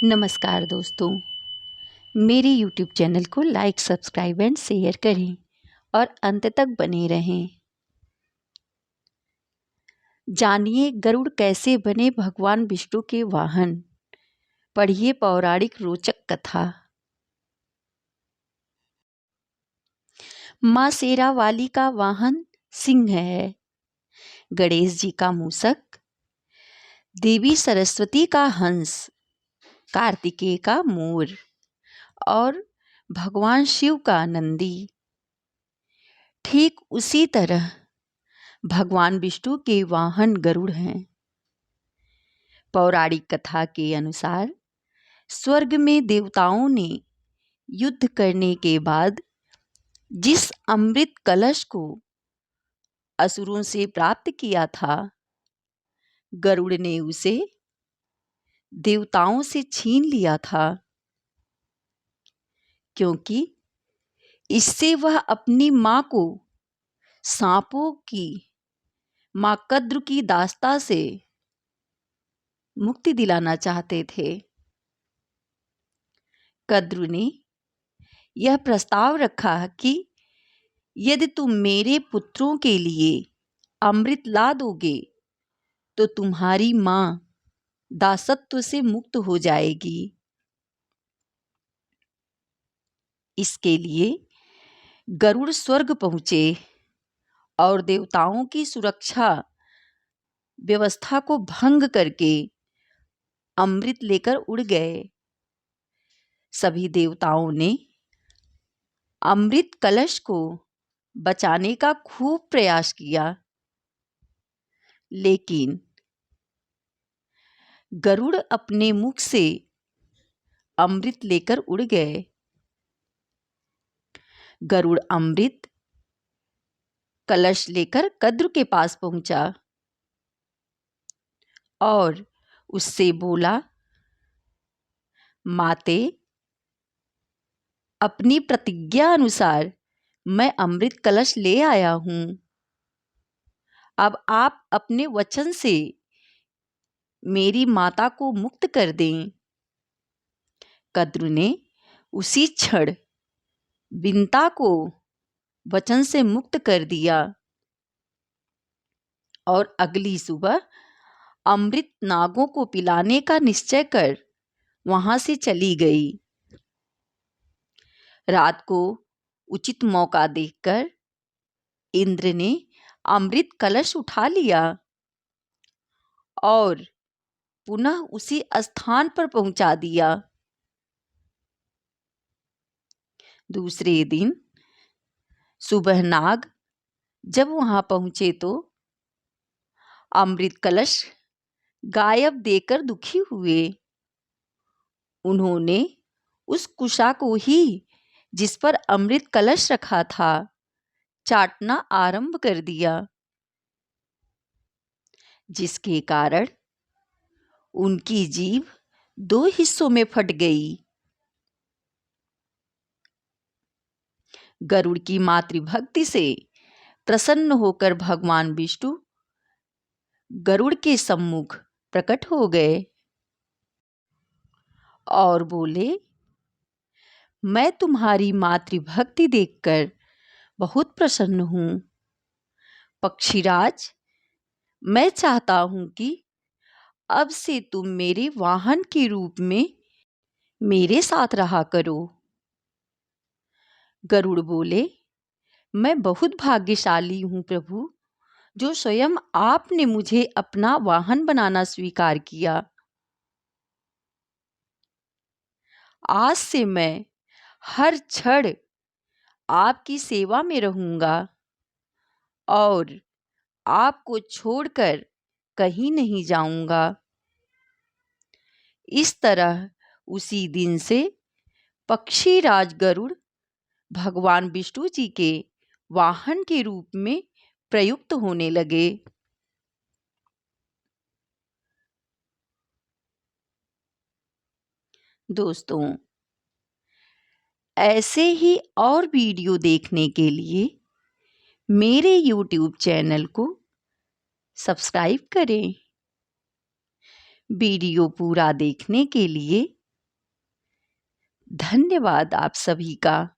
नमस्कार दोस्तों, मेरे YouTube चैनल को लाइक, सब्सक्राइब एंड शेयर करें और अंत तक बने रहें। जानिए गरुड़ कैसे बने भगवान विष्णु के वाहन। पढ़िए पौराणिक रोचक कथा। माँ शेरावाली का वाहन सिंह है, गणेश जी का मूषक, देवी सरस्वती का हंस, कार्तिकेय का मोर और भगवान शिव का नंदी। ठीक उसी तरह भगवान विष्णु के वाहन गरुड़ हैं। पौराणिक कथा के अनुसार स्वर्ग में देवताओं ने युद्ध करने के बाद जिस अमृत कलश को असुरों से प्राप्त किया था, गरुड़ ने उसे देवताओं से छीन लिया था, क्योंकि इससे वह अपनी मां को सांपों की मां कद्रु की दास्ता से मुक्ति दिलाना चाहते थे। कद्रु ने यह प्रस्ताव रखा कि यदि तुम मेरे पुत्रों के लिए अमृत ला दोगे तो तुम्हारी मां दासत्व से मुक्त हो जाएगी। इसके लिए गरुड़ स्वर्ग पहुंचे और देवताओं की सुरक्षा व्यवस्था को भंग करके अमृत लेकर उड़ गए। सभी देवताओं ने अमृत कलश को बचाने का खूब प्रयास किया, लेकिन गरुड़ अपने मुख से अमृत लेकर उड़ गए। गरुड़ अमृत कलश लेकर कद्रु के पास पहुंचा और उससे बोला, माते, अपनी प्रतिज्ञा अनुसार मैं अमृत कलश ले आया हूं। अब आप अपने वचन से मेरी माता को मुक्त कर दें। कद्रु ने उसी क्षण विंता को वचन से मुक्त कर दिया और अगली सुबह अमृत नागों को पिलाने का निश्चय कर वहां से चली गई। रात को उचित मौका देखकर इंद्र ने अमृत कलश उठा लिया और पुनः उसी स्थान पर पहुंचा दिया। दूसरे दिन सुबह नाग जब वहां पहुंचे तो अमृत कलश गायब देकर दुखी हुए। उन्होंने उस कुशा को ही जिस पर अमृत कलश रखा था चाटना आरंभ कर दिया, जिसके कारण उनकी जीभ 2 हिस्सों में फट गई। गरुड़ की मातृभक्ति से प्रसन्न होकर भगवान विष्णु गरुड़ के सम्मुख प्रकट हो गए और बोले, मैं तुम्हारी मातृभक्ति देखकर बहुत प्रसन्न हूं। पक्षीराज, मैं चाहता हूं कि अब से तुम मेरे वाहन के रूप में मेरे साथ रहा करो। गरुड़ बोले, मैं बहुत भाग्यशाली हूं प्रभु, जो स्वयं आपने मुझे अपना वाहन बनाना स्वीकार किया। आज से मैं हर क्षण आपकी सेवा में रहूंगा और आपको छोड़कर कहीं नहीं जाऊंगा। इस तरह उसी दिन से पक्षीराज गरुड़ भगवान विष्णु जी के वाहन के रूप में प्रयुक्त होने लगे। दोस्तों, ऐसे ही और वीडियो देखने के लिए मेरे YouTube चैनल को सब्सक्राइब करें। वीडियो पूरा देखने के लिए धन्यवाद आप सभी का।